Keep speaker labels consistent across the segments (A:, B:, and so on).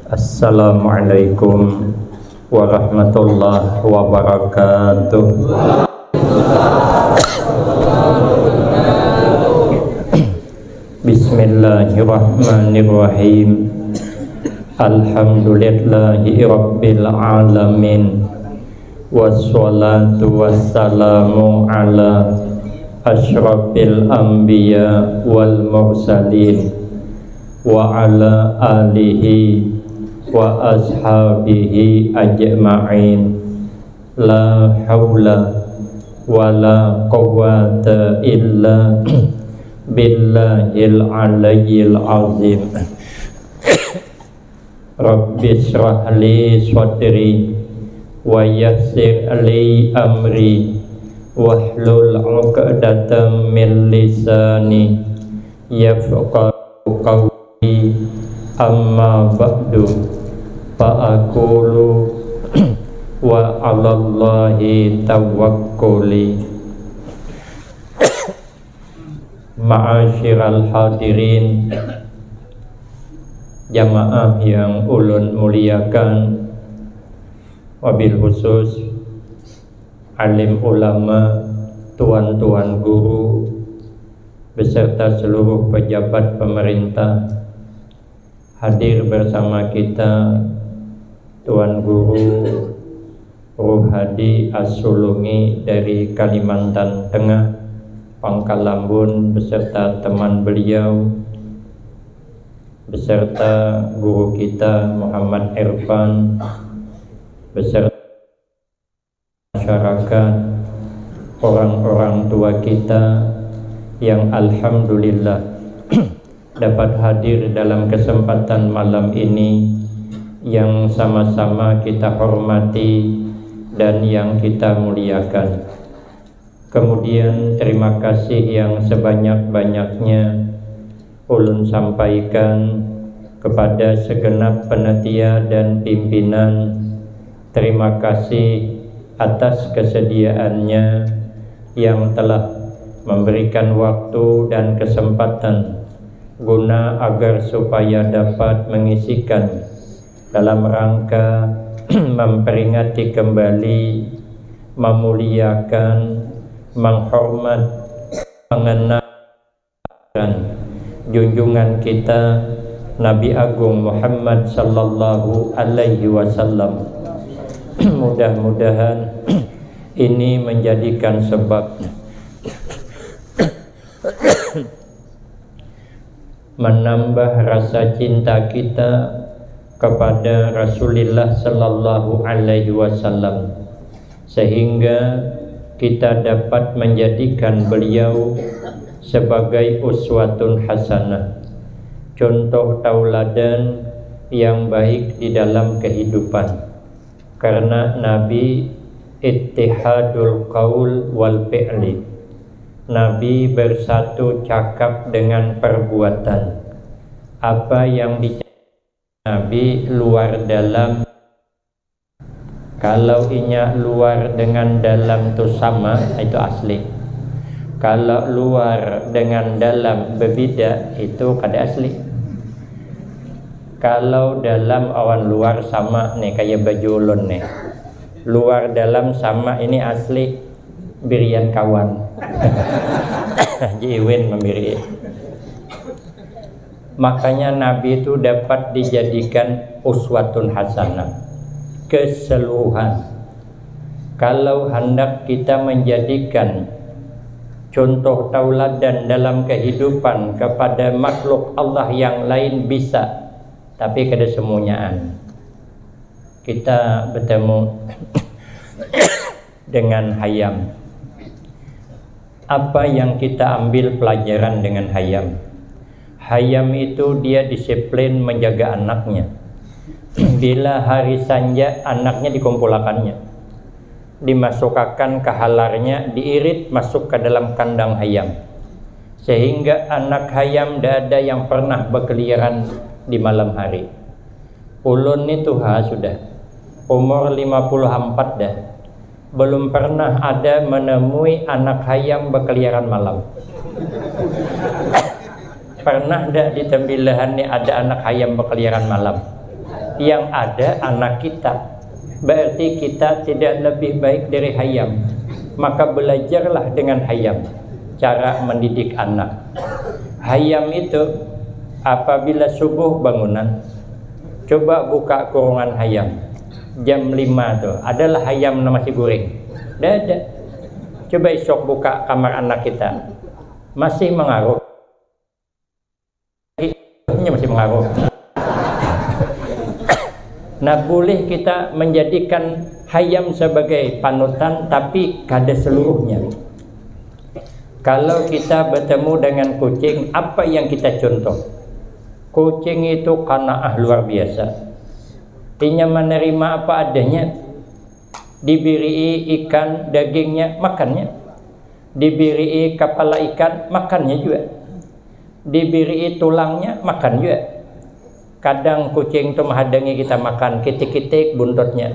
A: Assalamualaikum warahmatullahi wabarakatuh. Bismillahirrahmanirrahim. Alhamdulillahi rabbil alamin. Wassalatu wassalamu ala asyrafil anbiya wal mursalin wa ala alihi wa ashabihi ajma'in. La hawla wa la quwwata illa billahil aliyyil azim. Rabbi shrah li sadri wa yassir li amri wahlul 'uqdatam min lisani yafqahu qawli. Amma ba'du fa aqulu wa 'alallahi tawakkuli. Ma'asyiral hadirin, jamaah yang ulun muliakan, wabil khusus alim ulama, tuan-tuan guru, beserta seluruh pejabat pemerintah. Hadir bersama kita Tuan Guru Ruhadi As-Sulungi dari Kalimantan Tengah, Pangkalambun, beserta teman beliau, beserta guru kita Muhammad Irfan, beserta masyarakat, orang-orang tua kita yang alhamdulillah dapat hadir dalam kesempatan malam ini yang sama-sama kita hormati dan yang kita muliakan. Kemudian terima kasih yang sebanyak-banyaknya ulun sampaikan kepada segenap panitia dan pimpinan. Terima kasih atas kesediaannya yang telah memberikan waktu dan kesempatan guna agar supaya dapat mengisikan dalam rangka memperingati kembali, memuliakan, menghormat, mengenalkan junjungan kita Nabi Agung Muhammad sallallahu alaihi wasallam. Mudah-mudahan ini menjadikan sebab menambah rasa cinta kita kepada Rasulullah sallallahu alaihi wasallam, sehingga kita dapat menjadikan beliau sebagai uswatun hasanah, contoh tauladan yang baik di dalam kehidupan. Karena Nabi ittihadul qaul wal fi'li, Nabi bersatu cakap dengan perbuatan. Apa yang dicakap Nabi luar dalam. Kalau inya luar dengan dalam itu sama, itu asli. Kalau luar dengan dalam berbeda, itu kada asli. Kalau dalam awan luar sama nih, kayak baju ulun nih, luar dalam sama, ini asli birian kawan. Jiwin memberi. Makanya Nabi itu dapat dijadikan uswatun hasanah, keseluruhan. Kalau hendak kita menjadikan contoh tauladan dalam kehidupan kepada makhluk Allah yang lain bisa, tapi kada semuanyaan. Kita bertemu dengan hayam. Apa yang kita ambil pelajaran dengan hayam? Hayam itu dia disiplin menjaga anaknya. Bila hari sanja anaknya dikumpulkannya, dimasukkan ke halarnya, diirit masuk ke dalam kandang hayam, sehingga anak hayam tidak ada yang pernah berkeliaran di malam hari. Ulun itu sudah umur 54 dah, belum pernah ada menemui anak hayam berkeliaran malam. pernah tidak di tembilahan ini ada anak hayam berkeliaran malam? Yang ada anak kita. Berarti kita tidak lebih baik dari hayam. Maka belajarlah dengan hayam cara mendidik anak. Hayam itu apabila subuh bangunan, coba buka kurungan hayam jam 5 tuh, adalah hayam nasi goreng. Tidak ada. Coba esok buka kamar anak kita, masih mengaruh. Masih mengaruh. Nah, boleh kita menjadikan hayam sebagai panutan, tapi kada seluruhnya. Kalau kita bertemu dengan kucing, apa yang kita contoh? Kucing itu qanaah luar biasa. Dia menerima apa adanya. Diberi ikan dagingnya, makannya. Diberi kepala ikan, makannya juga. Diberi tulangnya, makan juga. Kadang kucing itu menghadangi kita makan, kitik-kitik buntutnya,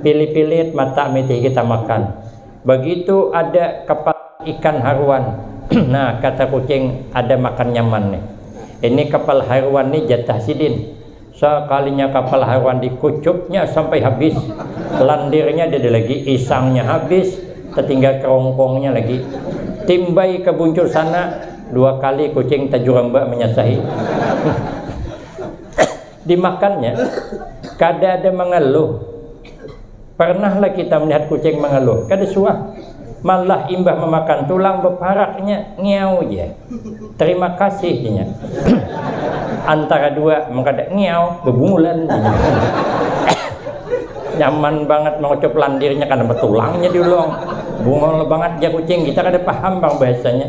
A: pilih-pilih mata miti kita makan. Begitu ada kepala ikan haruan, nah kata kucing ada makan nyaman nih. Ini kepala haruan nih jatah sidin. Sekalinya kepala haruan dikucupnya sampai habis, landirnya ada lagi, isangnya habis, tertinggal kerongkongnya lagi. Timbai ke buncur sana, 2 kali kucing tajuramba menyasahi. Dimakannya kada ada mengeluh. Pernahlah kita melihat kucing mengeluh? Kada suah. Malah imbah memakan tulang beparaknya ngiau je. Terima kasih nya. Antara dua mengkada ngiau bebungulan. Nyaman banget mengucap landirnya karena betulangnya diulung. Bungol banget ya kucing, kita kada paham bang bahasanya.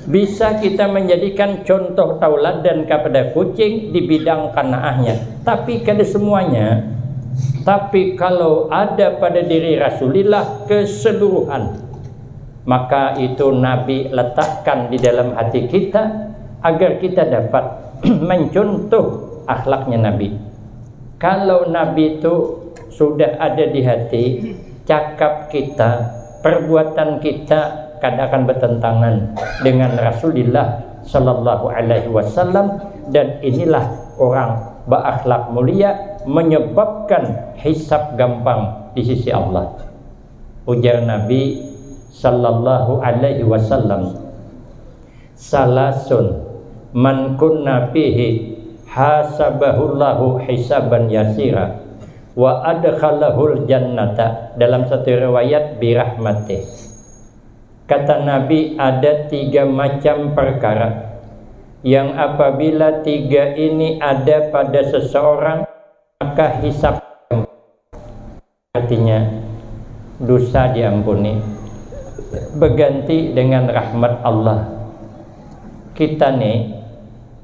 A: Bisa kita menjadikan contoh tauladan kepada kucing di bidang qanaahnya, tapi kada semuanya. Tapi kalau ada pada diri Rasulullah keseluruhan, maka itu Nabi letakkan di dalam hati kita agar kita dapat mencontoh akhlaknya Nabi. Kalau Nabi itu sudah ada di hati, cakap kita, perbuatan kita kadang akan bertentangan dengan Rasulullah Sallallahu Alaihi Wasallam, dan inilah orang berakhlak mulia menyebabkan hisab gampang di sisi Allah. Ujar Nabi Sallallahu Alaihi Wasallam, salasun man kunna fihi hasabahullahu hisaban yasira wa adkhalahul jannata. Dalam satu riwayat birahmatih. Kata Nabi, ada 3 macam perkara yang apabila 3 ini ada pada seseorang, maka hisab, artinya dosa diampuni, berganti dengan rahmat Allah. Kita nih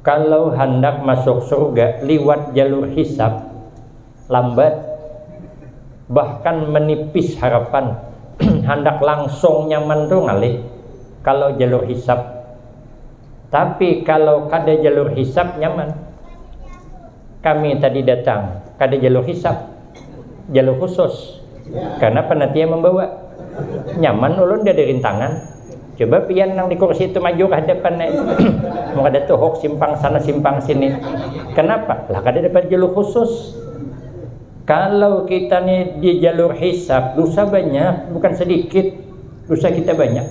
A: kalau hendak masuk surga lewat jalur hisab lambat, bahkan menipis harapan. Hendak langsung nyaman tuh ngalih kalau jalur hisab. Tapi kalau kada jalur hisab nyaman. Kami tadi datang kada jalur hisab, jalur khusus, karena panitia membawa. Nyaman ulun dia ada rintangan. Coba pian nang di kursi itu maju ke hadapan mau ada tuh hok simpang sana simpang sini. Kenapa? Lah kada dapat jalur khusus. Kalau kita nih di jalur hisab, dosa banyak, bukan sedikit. Dosa kita banyak.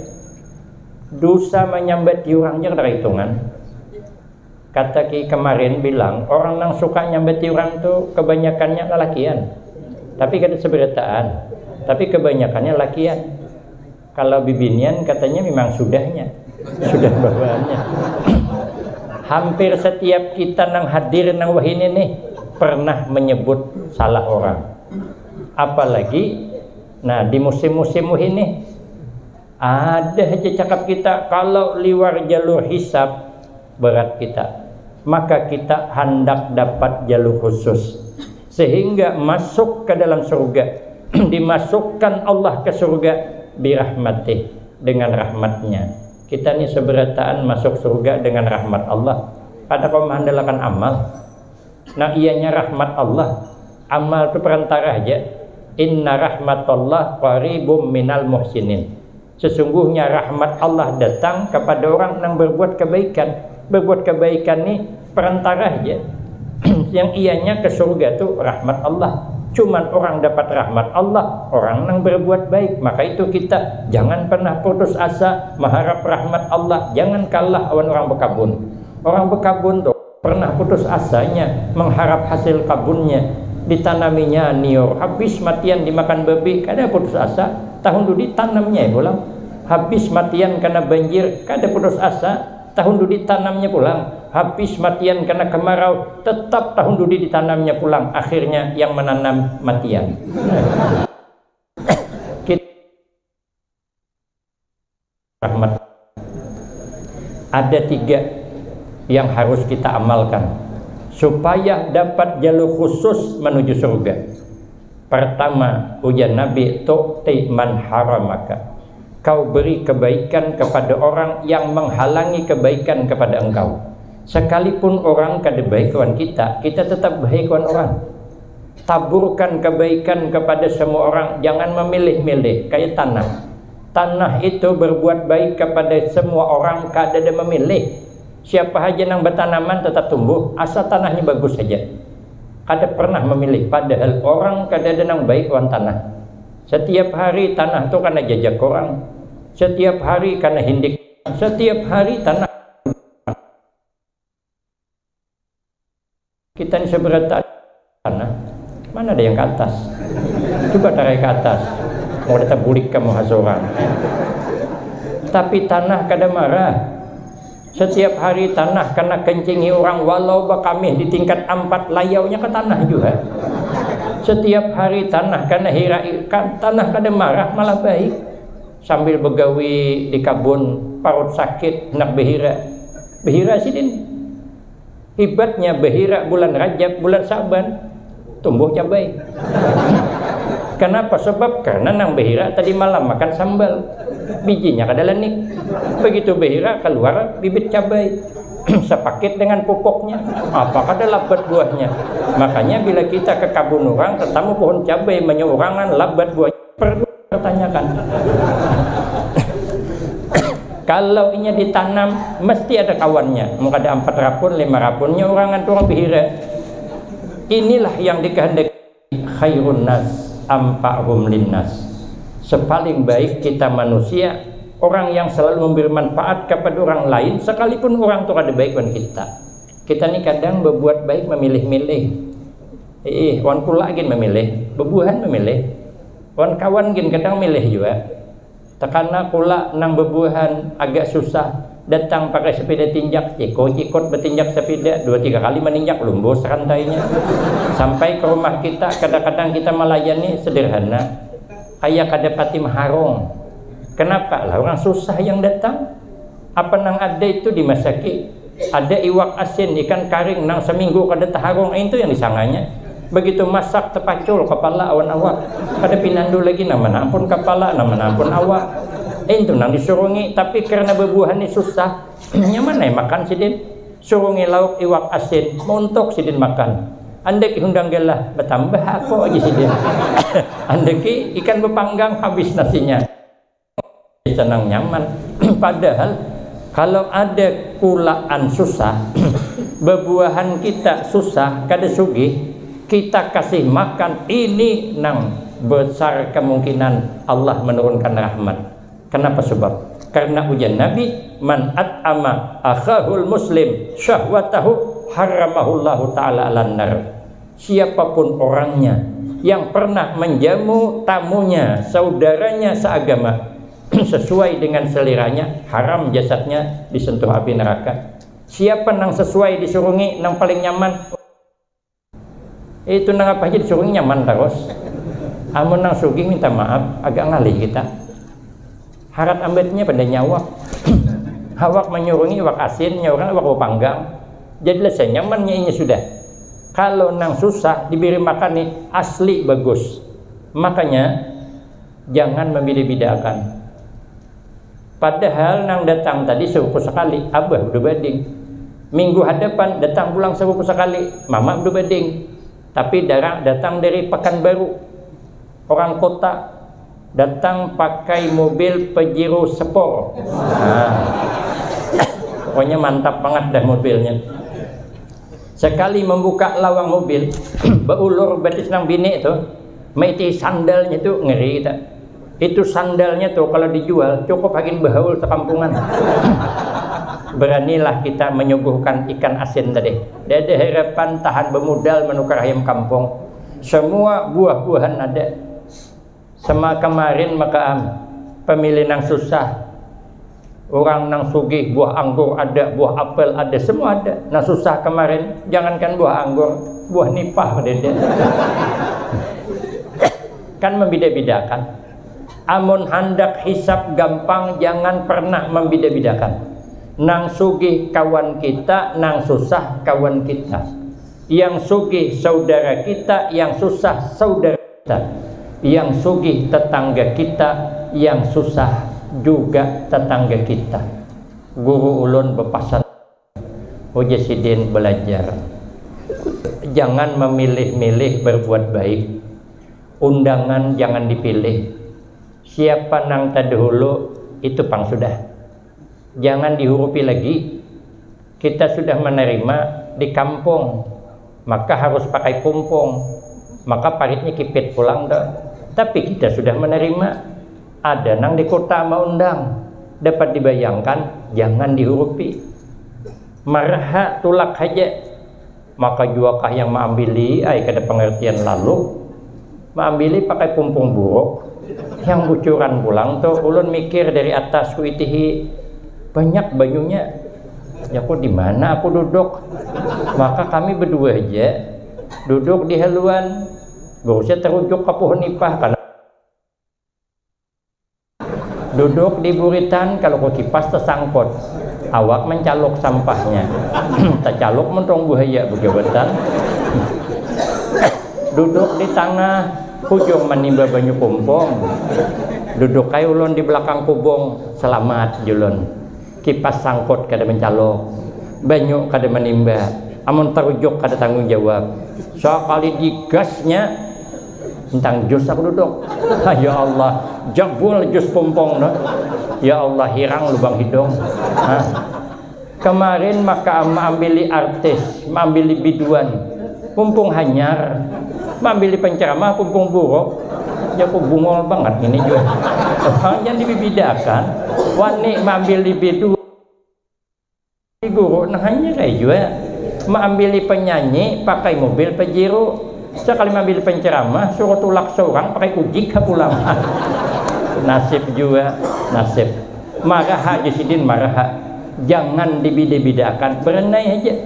A: Dosa menyambati orangnya kada hitungan. Kata Ki kemarin bilang, orang yang suka nyambati orang tuh kebanyakannya lelakian. Tapi kada seberataan. Tapi kebanyakannya lakian. Kalau bibinian katanya memang sudahnya. Sudah bawaannya. Hampir setiap kita nang hadir nang wahini nih pernah menyebut salah orang. Apalagi nah di musim-musim ini ada aja cakap kita kalau liwar jalur hisab berat kita, maka kita hendak dapat jalur khusus sehingga masuk ke dalam surga. Dimasukkan Allah ke surga birahmatih, dengan rahmatnya. Kita ini seberataan masuk surga dengan rahmat Allah. Ada kau mengandalkan amal. Nah ianya rahmat Allah, amal itu perantara aja. Inna rahmatullah qaribum minal muhsinin. Sesungguhnya rahmat Allah datang kepada orang yang berbuat kebaikan. Berbuat kebaikan nih perantara aja. Yang ianya ke surga tuh rahmat Allah. Cuman orang dapat rahmat Allah, orang yang berbuat baik. Maka itu kita jangan pernah putus asa mengharap rahmat Allah. Jangan kalah awan orang berkabun. Orang berkabun tuh pernah putus asanya mengharap hasil kabunnya, ditanaminya nior, habis matian dimakan babi, kada putus asa. Tahun dulu ditanamnya pulang. Habis matian karena banjir, kada putus asa. Tahun dulu ditanamnya pulang. Habis matian karena kemarau, tetap tahun dulu ditanamnya pulang. Akhirnya yang menanam matian. Rahmat. Ada 3 yang harus kita amalkan supaya dapat jalur khusus menuju surga. Pertama, ujian Nabi, tu'ti man haramaka. Kau beri kebaikan kepada orang yang menghalangi kebaikan kepada engkau. Sekalipun orang kada baik kawan kita, kita tetap baik kawan orang. Taburkan kebaikan kepada semua orang, jangan memilih-milih kayak tanah. Tanah itu berbuat baik kepada semua orang, kada ada memilih. Siapa aja yang bertanaman tetap tumbuh, asal tanahnya bagus saja. Kada pernah memilih, padahal orang kada ada yang baik kawan tanah. Setiap hari tanah itu karena jajak orang. Setiap hari karena hindik. Setiap hari tanah. Kita ini seberat tanah. Mana ada yang ke atas? Coba tarik ke atas. Mau datang bulik kamu hasoran. Tapi tanah kada marah. Setiap hari tanah kena kencingi orang, walau kami di tingkat 4 layaunya ke tanah juga. Setiap hari tanah kena hira ikan, tanah kada marah, malah baik. Sambil begawi di kabun, parut sakit, nak behira. Behira sidin. Hebatnya behira bulan Rajab, bulan Saban, tumbuh cabai. Kenapa? Sebab karena nang behira tadi malam makan sambal, bijinya kada lenik. Begitu behira keluar bibit cabai, sepaket dengan pupuknya, apa kada labat buahnya. Makanya bila kita ke kabun orang, ketemu pohon cabai menyurangan labat buah, perlu pertanyakan. Kalau ini ditanam, mesti ada kawannya. Mungkin ada 4 rapun, 5 rapunnya orangan turun behira. Inilah yang dikehendaki khairun nas ampa'hum linnas. Sepaling baik kita manusia, orang yang selalu memberi manfaat kepada orang lain, sekalipun orang itu ada baik dengan kita. Kita ni kadang berbuat baik memilih-milih. Wan kula gin memilih, bebuhan memilih. Wan kawan gin kadang milih juga. Tekana kula nang bebuhan agak susah, datang pakai sepeda tinjak, cikot bertinjak sepeda 2-3 kali meninjak lumbus rantainya. Sampai ke rumah kita, kadang-kadang kita melayani sederhana, kayak kada pati maharong. Kenapa? Lah orang susah yang datang. Apa nang ada itu dimasaki, ada iwak asin, ikan karing nang seminggu kada taharong, itu yang disanganya. Begitu masak tepacul kepala awan awak, kada pinandu lagi nama ampun kepala, nama ampun awak. Itu nang disurungi, tapi karena bebuhan ini susah, nyaman nih makan sidin. Surungi lauk iwak asin, montok sidin makan. Andek hundang gelah, bertambah aku aja sidin. Andek ikan bepanggang habis nasinya. Senang nyaman. Padahal kalau ada kulaan susah, bebuahan kita susah, kada sugih, kita kasih makan, ini nang besar kemungkinan Allah menurunkan rahmat. Kenapa? Sebab karena ujian Nabi, man at'ama akhahul muslim syahwatahu haramahullahu ta'ala alan nar. Siapapun orangnya yang pernah menjamu tamunya, saudaranya seagama sesuai dengan seliranya, haram jasadnya disentuh api neraka. Siapa nang sesuai disurungi nang paling nyaman, itu nang apa aja disuruh nyaman terus. Amun nang sugi minta maaf, agak ngalih kita. Harat ambetnya pada nyawa. Hawak menyurungi iwak asin, nyurungi iwak panggang. Jadilah saya nyamannya ini sudah. Kalau nang susah diberi makan nih asli bagus. Makanya jangan membedakan. Padahal nang datang tadi serupu sekali, abah udah bading. Minggu hadapan datang pulang serupu sekali, mama udah bading. Tapi datang dari Pekanbaru, orang kota, datang pakai mobil Pajero Sport. pokoknya mantap banget dah mobilnya. Sekali membuka lawang mobil, beulur betis nang bini itu, meti sandalnya tuh ngeri kita. Itu sandalnya tuh kalau dijual cukup angin bahaul sekampungan. Beranilah kita menyuguhkan ikan asin tadi. Dada harapan tahan bermodal menukar ayam kampung. Semua buah-buahan ada. Sama kemarin maka pemilih nang susah. Orang nang sugih buah anggur ada, buah apel ada, semua ada. Nang susah kemarin, jangankan buah anggur, buah nipah dede. Kan membeda-bedakan. Amun hendak hisap gampang, jangan pernah membeda-bedakan. Nang sugih kawan kita, nang susah kawan kita. Yang sugih saudara kita, yang susah saudara kita. Yang sugih tetangga kita, yang susah juga tetangga kita. Guru ulun bepasan Uji Sidin belajar, jangan memilih-milih berbuat baik. Undangan jangan dipilih. Siapa nang terdahulu itu pang sudah. Jangan dihurupi lagi. Kita sudah menerima di kampung, maka harus pakai pumpung, maka paritnya kipit pulang dah. Tapi kita sudah menerima. Ada nang di kota mau undang, dapat dibayangkan, jangan dihurupi. Marha tulak aja, maka juakah yang maambili, kada pengertian lalu, maambili pakai pumpung buruk, yang bucuran pulang tuh, ulun mikir dari atas kuitihi, banyak banyunya, ya aku di mana aku duduk, maka kami berdua aja, duduk di haluan, harusnya terujuk ke pohon nipah, karena duduk di buritan, kalau ke kipas tersangkut, awak mencalok sampahnya. Tercalok mentong buaya begabatan. Duduk di tengah, ujung menimba banyu pumpung. Duduk kayu ulun di belakang kubung, selamat julun. Kipas sangkut kada mencalok, banyu kada menimba, amun terujuk kada tanggung jawab. Sekali digasnya tentang jus aku duduk. Ya Allah, jebul jus pumpung no. Ya Allah, hirang lubang hidung. Kemarin maka ambil artis, ambil biduan, pumpung hanyar, ambil penceramah, pumpung buruk. Ya aku bungol banget ini juga. Jangan dibedakan. Wani ambil biduan, guru nah hanyar juga. Ambil penyanyi pakai mobil Pajero. Sekali ambil penceramah suruh tulak seorang pakai ujik ke pulang. Nasib juga, nasib. Marah Haji Sidin, marah. Jangan dibeda-bedakan, berenai aja.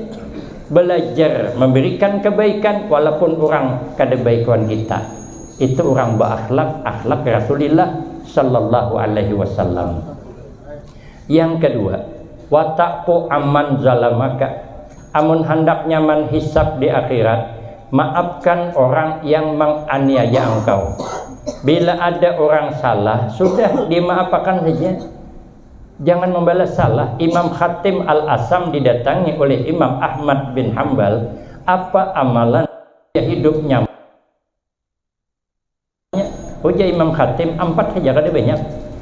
A: Belajar memberikan kebaikan walaupun orang kada baikwan kita. Itu orang berakhlak, akhlak Rasulullah sallallahu alaihi wasallam. Yang kedua, wataqu amman zalamaka. Amun hendak nyaman hisab di akhirat, maafkan orang yang menganiaya engkau. Bila ada orang salah, sudah dimaafkan saja. Jangan membalas salah. Imam Khatim Al-Asam didatangi oleh Imam Ahmad bin Hambal. Apa amalan hidupnya? Ujar Imam Khatim, 4 saja kada banyak.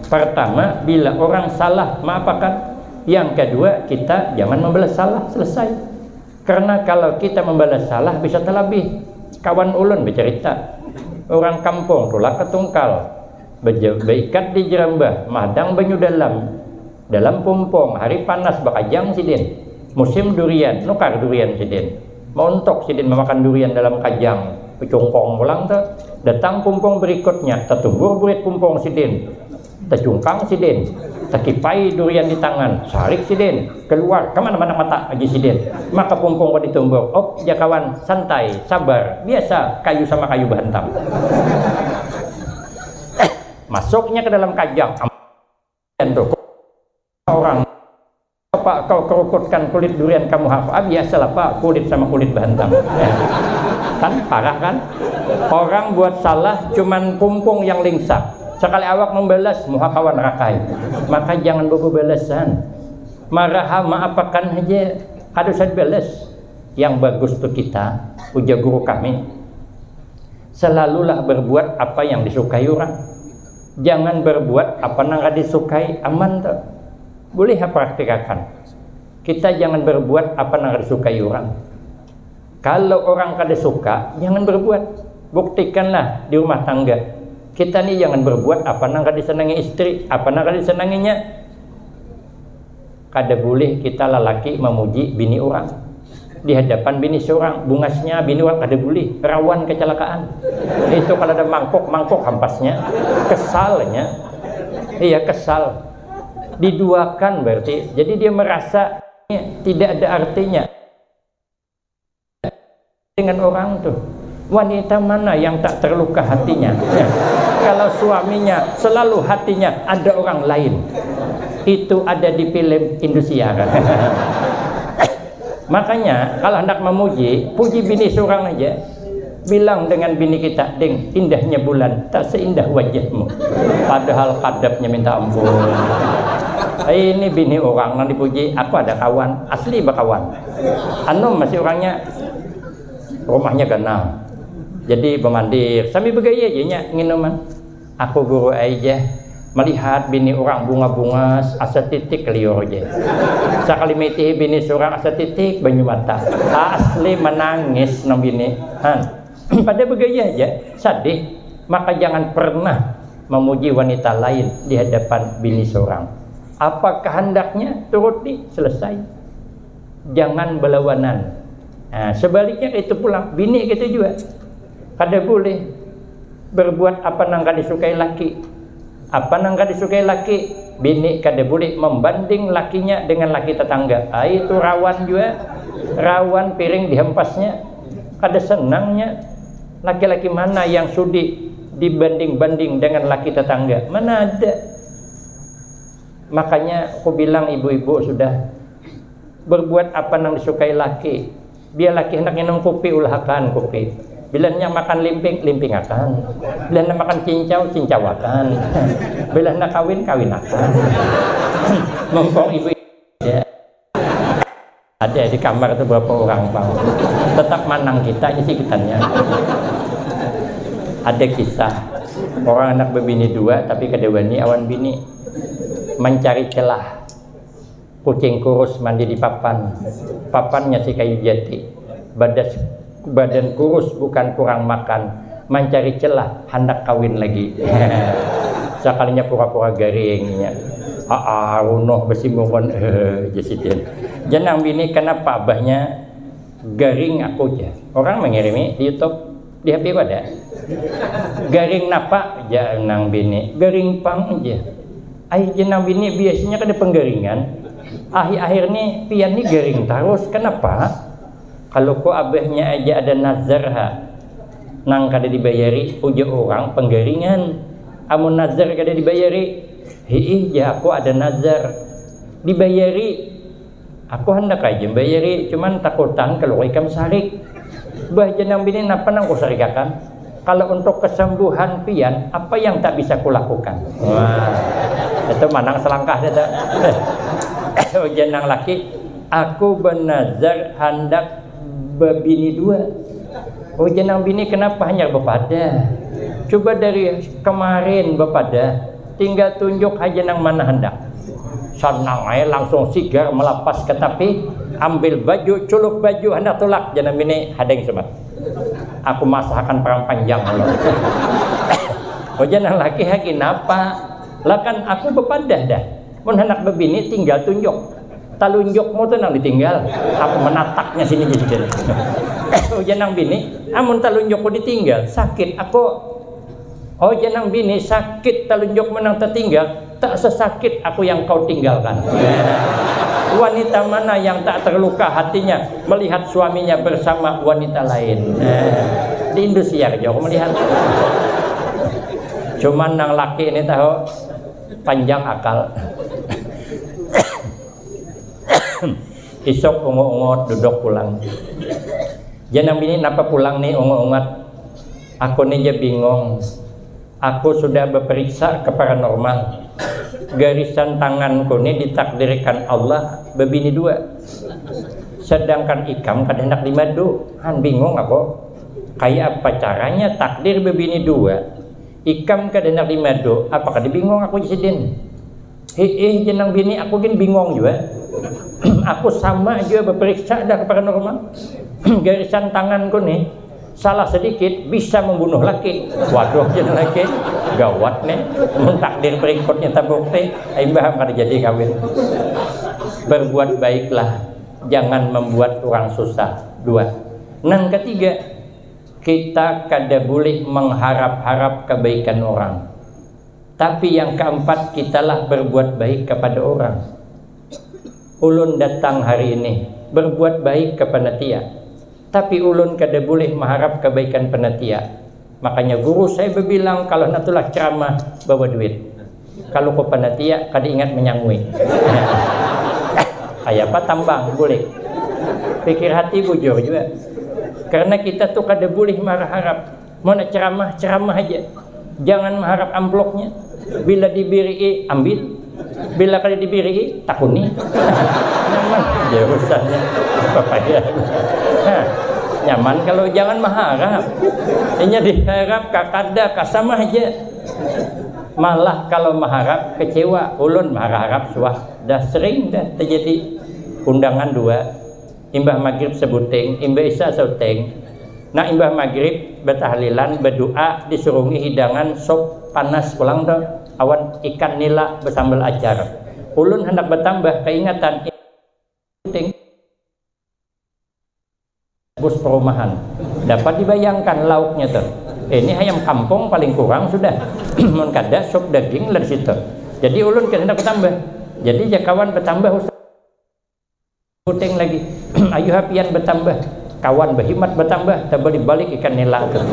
A: Pertama, bila orang salah, maafkan. Yang kedua, kita jangan membalas salah, selesai. Karena kalau kita membalas salah bisa terlebih. Kawan ulun bercerita, orang kampung tulak ketungkal, beikat di jerambah, madang banyu dalam pumpung, hari panas bakajang sidin, musim durian, nukar durian sidin, montok sidin memakan durian dalam kajang, pecungkong pulang tuh, datang pumpung berikutnya, tertubur burit pumpung sidin, tercungkang sidin, terkipai durian di tangan, sarik sidin, keluar kemana-mana mata lagi sidin, maka pumpung kau ditumbur. Oh ya kawan, santai, sabar, biasa kayu sama kayu berhentam. Masuknya ke dalam kajang, orang apa kau kerukutkan kulit durian kamu apa? Biasalah pak, kulit sama kulit berhentam. Kan parah kan? Orang buat salah cuman pumpung yang lingsak. Sekali awak membalas, muha kawan rakai. Maka jangan bobo balasan. Marah maafkan aja. Kada usah balas. Yang bagus tuh kita, ujar guru kami, selalulah berbuat apa yang disukai orang. Jangan berbuat apa yang gak disukai, aman tuh. Boleh praktikakan. kita jangan berbuat apa yang disukai orang. Kalau orang kada suka, jangan berbuat. Buktikanlah di rumah tangga. Kita nih jangan berbuat apa yang kada disenangi istri, apa yang kada disenanginya. Kada boleh kita lelaki memuji bini orang di hadapan bini seorang. Bungasnya bini orang kada boleh, rawan kecelakaan. Itu kalau ada mangkok hampasnya, kesalnya. Iya, kesal. Diduakan berarti. Jadi dia merasa tidak ada artinya dengan orang tuh. Wanita mana yang tak terluka hatinya? Kalau suaminya selalu hatinya ada orang lain. Itu ada di film Indosiar. Makanya kalau hendak memuji, puji bini seorang aja. Bilang dengan bini kita, "Ding, indahnya bulan tak seindah wajahmu." Padahal kadapnya minta ampun. Ini bini orang yang dipuji, aku ada kawan, asli bakawan. Anu masih orangnya rumahnya ganal. Jadi pemandir, sambil bergaya aja minuman. Aku guru aja melihat bini orang bunga-bunga asa titik liur aja. Sekali meti bini seorang asa titik banyu mata. Asli menangis nang bini. Pada bergaya aja, sadih. Maka jangan pernah memuji wanita lain di hadapan bini seorang. Apa kehendaknya turuti, selesai. Jangan berlawanan. Nah, sebaliknya itu pulang, bini gitu juga. Kada boleh berbuat apa yang kada disukai laki. Apa yang kada disukai laki, bini kada boleh membanding lakinya dengan laki tetangga. Itu rawan juga, rawan piring dihempasnya. Kada senangnya. Laki-laki mana yang sudi dibanding-banding dengan laki tetangga? Mana ada. Makanya aku bilang ibu-ibu sudah berbuat apa yang disukai laki. Biar laki hendak minum kopi, ulahkan kopi. Bila hendak makan limping, limping akan. Bila hendak makan cincau, cincau akan. Bila hendak kawin, kawin akan. Mumpung ibu ada di kamar itu berapa orang bang? Tetap manang kita isi kitanya. Ada kisah orang anak berbini dua tapi kedewani awan bini mencari celah. Kucing kurus mandi di papannya si kayu jati. Badan kurus bukan kurang makan, mencari celah hendak kawin lagi. Sekalinya pura-pura garingnya. Runoh bersimbungan jesitin. Jangan bini kenapa abahnya garing aku aja. Orang mengirimi di YouTube, di HP ada. Garing napa janang bini, garing pang aja. Janang bini biasanya ada penggaringan. Akhir-akhir nih pian nih garing terus. Kenapa? Kalau kok abahnya aja ada nazar nang kada dibayari uja orang penggaringan. Amun nazar kada dibayari, ya aku ada nazar dibayari. Aku hendak aja bayari, cuman takutan kalau ikam sarik. Bah jenang bini napa nang kusarikakan? Kalau untuk kesembuhan pian, apa yang tak bisa kulakukan? Wah, itu manang selangkah dia. Jenang laki, aku bernazar hendak berbini dua. Jenang bini kenapa hanya bepada? Coba dari kemarin bepada, tinggal tunjuk aja nang mana hendak. Senang aja langsung sigar melapas ke tapi ambil baju, culuk baju hendak tolak jenang bini hadeng sobat. Aku masakan perang panjang loh. Jenang laki haki napa? Lah kan aku bepadah dah. Mun hendak bebini tinggal tunjuk. Talunjukmu tuh nang ditinggal. Aku menataknya sini jadi. Jenang bini, amun talunjukku ditinggal sakit aku. Jenang bini sakit talunjuk menang tertinggal. Tak sesakit aku yang kau tinggalkan. Wanita mana yang tak terluka hatinya melihat suaminya bersama wanita lain? Di Indosiar juga melihat. Cuman nang laki ini tahu panjang akal. Isok ungu-ungut duduk pulang. Jangan bini napa pulang nih ungu-ungut? Aku nih aja bingung. Aku sudah berperiksa ke paranormal. Garisan tanganku ini ditakdirkan Allah berbini dua. Sedangkan ikam kadang hendak dimadu. Bingung aku. Kayak apa caranya takdir berbini dua? Ikam kadang hendak dimadu. Apakah dibingung aku jisidin? Jenang bini aku kan bingung juga. Aku sama juga berperiksa dah ke paranormal. Garisan tanganku nih salah sedikit bisa membunuh laki. Waduh, jadi laki gawat nih. Mun takdir berikutnya tabuk teh imbah kada jadi kawin. Berbuat baiklah, jangan membuat orang susah. 2. Nang ketiga, kita kada boleh mengharap-harap kebaikan orang. Tapi yang keempat, kitalah berbuat baik kepada orang. Ulun datang hari ini berbuat baik kepada tia, tapi ulun kada boleh mengharap kebaikan penatia. Makanya guru saya berbilang kalau natulah ceramah bawa duit. Kalau kau penatia kada ingat menyangui. Kayak apa tambang boleh. Pikir hati bujur juga. Karena kita tuh kada boleh marah-harap. Mau nak ceramah aja. Jangan mengharap amplopnya. Bila diberi ambil. Bila kada diberi takuni. Nyaman aja urusannya. Nyaman kalau jangan mengharap. Ini diharap kakada kasama aja. Malah kalau mengharap kecewa. Ulun mengharap suah. Dah sering dah terjadi. Undangan 2. Imbah maghrib sebuting, imbah isya sebuting. Nah imbah maghrib bertahlilan, berdoa, disurungi hidangan sop panas pulang dah. Awan ikan nila bersambal acar. Ulun hendak bertambah keingatan bus perumahan. Dapat dibayangkan lauknya tuh. Ini ayam kampung paling kurang sudah. Mun kada sop daging lah di situ. Jadi ulun hendak bertambah. Jadi jakawan bertambah puting lagi. Ayu hapian bertambah. Kawan berhimat bertambah, tabal dibalik ikan nila tuh.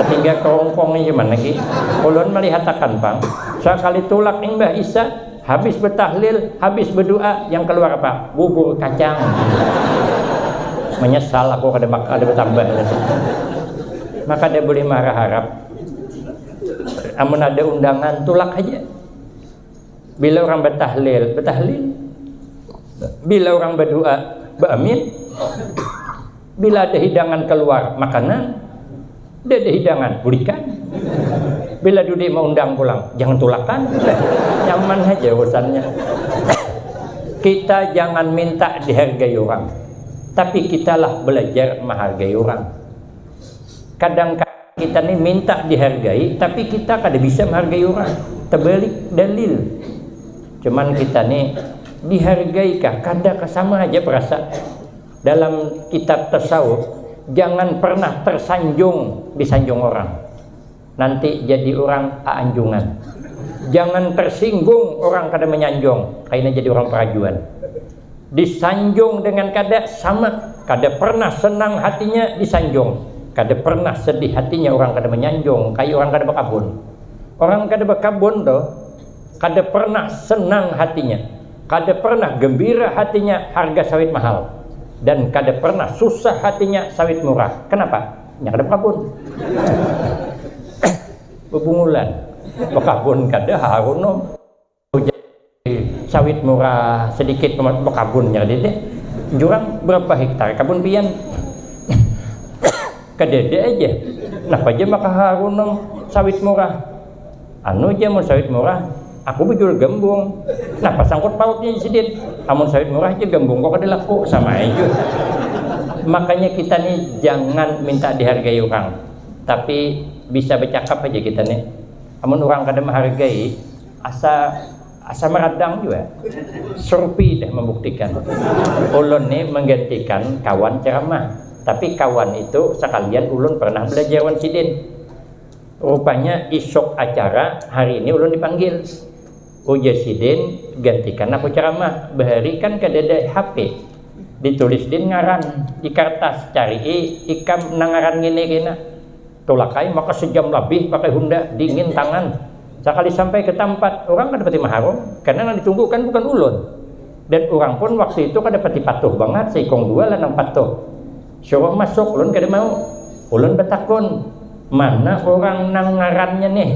A: Hingga kerongkongnya cuman lagi. Ulun melihatakan bang. Sekali tulak imbah isya, habis bertahlil, habis berdoa, yang keluar apa? Bubur kacang. Menyesal aku kada bertambah. Maka dia boleh marah harap. Amun ada undangan tulak aja. Bila orang bertahlil. Bila orang berdoa, beramin. Bila ada hidangan keluar makanan, dia ada hidangan berikan. Bila duduk mau undang pulang, jangan tulakan. Nyaman aja urusannya. Kita jangan minta dihargai orang, tapi kitalah belajar menghargai orang. Kadang-kadang kita nih minta dihargai, tapi kita kada bisa menghargai orang. Terbalik dalil. Cuman kita nih dihargai kah? Kada sama aja perasa. Dalam kitab tasawuf, jangan pernah tersanjung disanjung orang. Nanti jadi orang anjungan. Jangan tersinggung orang kada menyanjung, kayaknya jadi orang perajuan. Disanjung dengan kada sama, kada pernah senang hatinya disanjung, kada pernah sedih hatinya orang kada menyanjung, kayak orang kada berkabun. Orang kada berkabun tuh, kada pernah senang hatinya, kada pernah gembira hatinya harga sawit mahal. Dan kada pernah susah hatinya sawit murah. Kenapa? Yang kada berkabun. Bebungulan. Berkabun kada harun sawit murah sedikit berkabun jadi deh. Jurang berapa hektar kabun pian? Kadede aja. Napa aja maka harun sawit murah. Anu aja mau sawit murah. Aku berjual gembung. Nah pasangkut pautnya sedikit. Amun sawit murah aja gembung kok ada laku sama aja. Makanya kita nih jangan minta dihargai orang, tapi bisa bercakap aja kita nih. Amun orang kada menghargai, asa meradang juga. Surpi dah membuktikan. Ulun nih menggantikan kawan ceramah, tapi kawan itu sekalian ulun pernah belajar wan sidin. Rupanya isok acara hari ini ulun dipanggil. Uja sidin gantikan aku ceramah. Bahari kan kadada HP. Ditulis din ngaran di kertas, cari ikam nangaran gini tulakai maka sejam lebih pakai Honda dingin tangan. Sekali sampai ke tempat orang kan dapat maharum karena yang ditunggu kan bukan ulun. Dan orang pun waktu itu kan dapat patuh banget, seikong 2 lanang patuh. Suruh masuk, ulun kada mau. Ulun betakun, mana orang nangarannya nih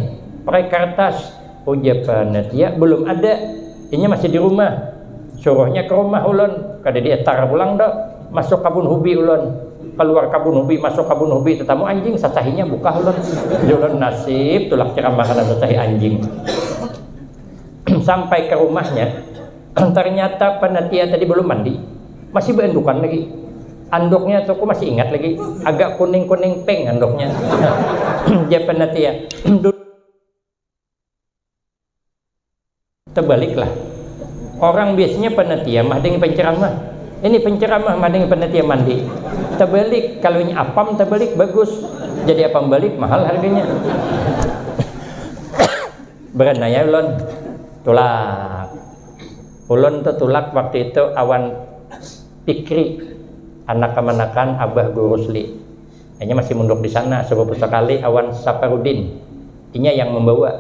A: pakai kertas. Uja panitia belum ada, ini masih di rumah. Suruhnya ke rumah ulun, kada dietar pulang dah. Masuk kabun hubi ulun, keluar kabun hubi, masuk kabun hubi. Tetamu anjing sasahinya buka ulun. Ulun nasib tulak ceramah kana sasahi anjing. Sampai ke rumahnya, ternyata panitia tadi belum mandi. masih bendukan lagi. Andoknya tuh aku masih ingat lagi, agak kuning-kuning pink andoknya. Dia penatia. Terbaliklah. Orang biasanya penatia mah dengan penceramah. Ini penceramah mah dengan penatia mandi. Terbalik, kalau ini apam terbalik bagus. Jadi apam balik mahal harganya. Berenaya ulun tulak. Ulun tuh tulak waktu itu awan Pikri. Anak kemanakan Abah Guru Rusli. Hanya masih munduk di sana sepupu sekali awan Saparudin. Inya yang membawa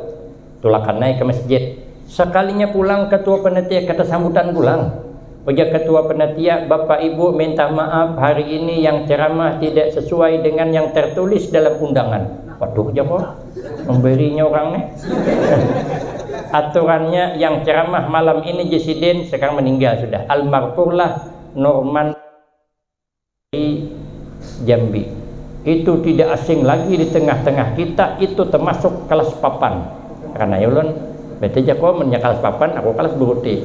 A: tulakan naik ke masjid. Sekalinya pulang ketua panitia kata sambutan pulang. Ujar ketua panitia, Bapak Ibu minta maaf hari ini yang ceramah tidak sesuai dengan yang tertulis dalam undangan. Waduh, ya kok memberinya orangnya. Aturannya yang ceramah malam ini Jesiden sekarang meninggal sudah. Almarhumlah Norman Jambi. Itu tidak asing lagi di tengah-tengah kita, itu termasuk kelas papan. Karena ya ulun bete jako mennya kelas papan, aku kelas beruti.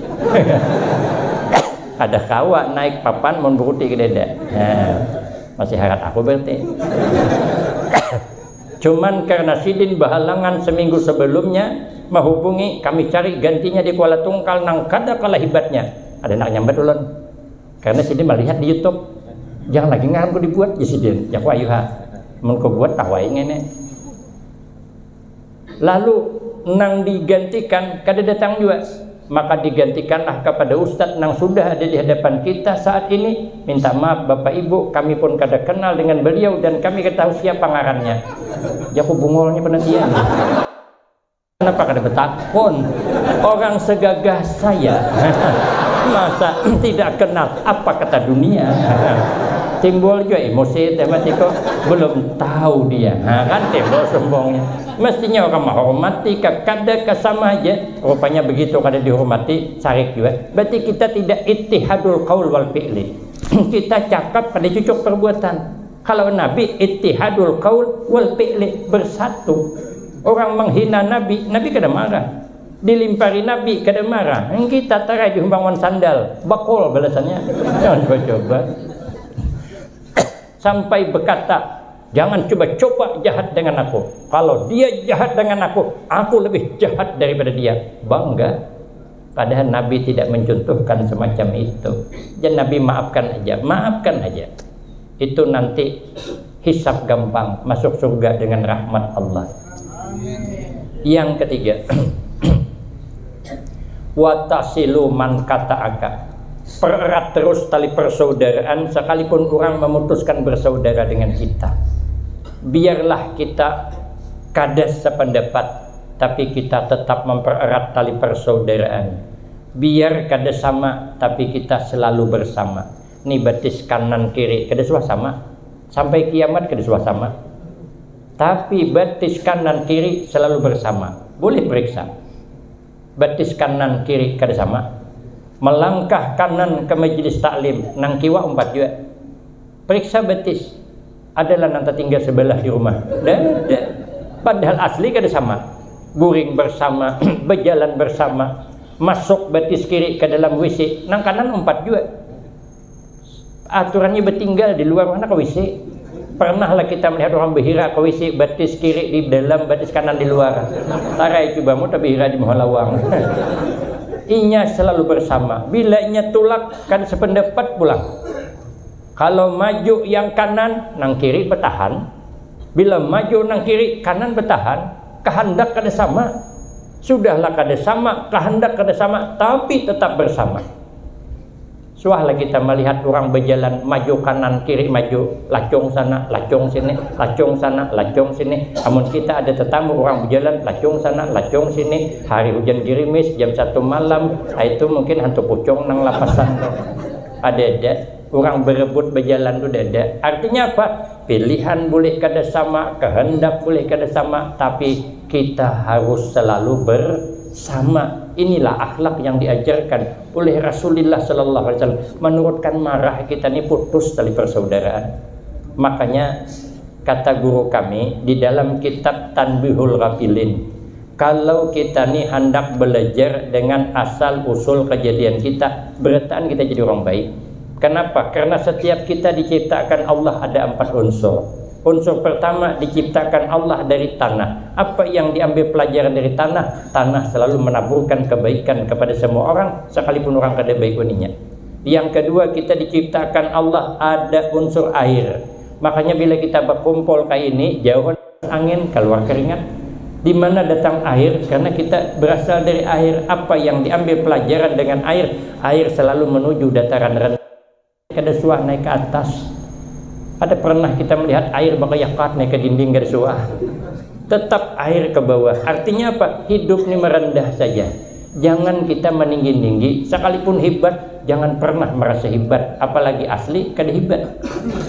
A: Ada kawa naik papan mau beruti ke dada. Nah, masih harap aku berarti. Cuman karena Sidin berhalangan seminggu sebelumnya menghubungi, kami cari gantinya di Kuala Tungkal nang kada kalah hebatnya. Ada nak nyambat ulun. Karena Sidin melihat di YouTube. Jangan lagi ngam ko dibuat Jesiden. Ya ku ayu ha. Mun ko buat tawai ngene. Lalu nang digantikan kada datang juga. Maka digantikanlah kepada Ustadz yang sudah ada di hadapan kita saat ini. Minta maaf Bapak Ibu, kami pun kada kenal dengan beliau dan kami ketahui siapa ngarannya. Ya ku bungolnya penantian. Kenapa kada betakon? Orang segagah saya masa tidak kenal apa kata dunia. Timbul juga emosi tematiko belum tahu dia. Nah, kan timbul sombongnya. Mestinya orang menghormati kada sama aja. Rupanya begitu kada dihormati sarik juga. Berarti kita tidak ittihadul qaul wal fi'li. Kita cakap kada cucuk perbuatan. Kalau Nabi ittihadul qaul wal fi'li, bersatu. Orang menghina Nabi, Nabi kada marah. Dilimpari Nabi kada marah. Kita tarai di humbangan sandal, bakul balasannya. Jangan coba-coba. Sampai berkata, jangan coba-coba jahat dengan aku. Kalau dia jahat dengan aku lebih jahat daripada dia. Bangga. Padahal Nabi tidak mencontohkan semacam itu. Dan Nabi maafkan aja. Itu nanti hisab gampang, masuk surga dengan rahmat Allah. Yang ketiga, watasilu man kata'aka. Pererat terus tali persaudaraan sekalipun orang memutuskan bersaudara dengan kita. Biarlah kita kadas sependapat, tapi kita tetap mempererat tali persaudaraan. Biar kada sama, tapi kita selalu bersama. Ini batis kanan kiri kada sama, sampai kiamat kada sama. Tapi batis kanan kiri selalu bersama. Boleh periksa. Batis kanan kiri kada sama. Melangkah kanan ke majelis taklim nang kiwa 4 juga. Periksa betis. Adalah nanti tinggal sebelah di rumah. Padahal asli kada sama. Guring bersama, berjalan bersama, masuk betis kiri ke dalam WC, nang kanan 4 juga. Aturannya bertinggal di luar mana ke WC. Pernahlah kita melihat orang berhira ke WC, betis kiri di dalam, betis kanan di luar. Tarai coba mu tapi hira di Mohalawang. Inya selalu bersama. Bila inya tulak kan sependapat pulang. Kalau maju yang kanan nang kiri bertahan. Bila maju nang kiri kanan bertahan. Kehendak kada sama. Sudahlah kada sama, kehendak kada sama, tapi tetap bersama. Suahlah kita melihat orang berjalan maju kanan kiri maju, lacung sana, lacung sini, lacung sana, lacung sini. Namun kita ada tetamu orang berjalan lacung sana, lacung sini. Hari hujan gerimis jam 1 malam, itu mungkin hantu pucung nang lapasan. Ada orang berebut berjalan itu ada. Artinya apa? Pilihan boleh kada sama, kehendak boleh kada sama, tapi kita harus selalu bersama. Inilah akhlak yang diajarkan oleh Rasulullah Sallallahu Alaihi Wasallam. Menurutkan marah kita ini putus tali persaudaraan. Makanya kata guru kami di dalam kitab Tanbihul Ghafilin, kalau kita nih hendak belajar dengan asal usul kejadian kita, berarti kita jadi orang baik. Kenapa? Karena setiap kita diciptakan Allah ada 4 unsur. Unsur pertama diciptakan Allah dari tanah. Apa yang diambil pelajaran dari tanah? Tanah selalu menaburkan kebaikan kepada semua orang, sekalipun orang kada baik uninya. Yang kedua, kita diciptakan Allah ada unsur air. Makanya bila kita berkumpul kayak ini, jauh angin, keluar keringat. Di mana datang air? Karena kita berasal dari air. Apa yang diambil pelajaran dengan air? Air selalu menuju dataran rendah. Kada suah naik ke atas. Ada pernah kita melihat air bakal yakat naik ke dinding kada suah. Tetap air ke bawah. Artinya apa? Hidup ini merendah saja. Jangan kita meninggi-tinggi. Sekalipun hebat, jangan pernah merasa hebat. Apalagi asli kada hebat.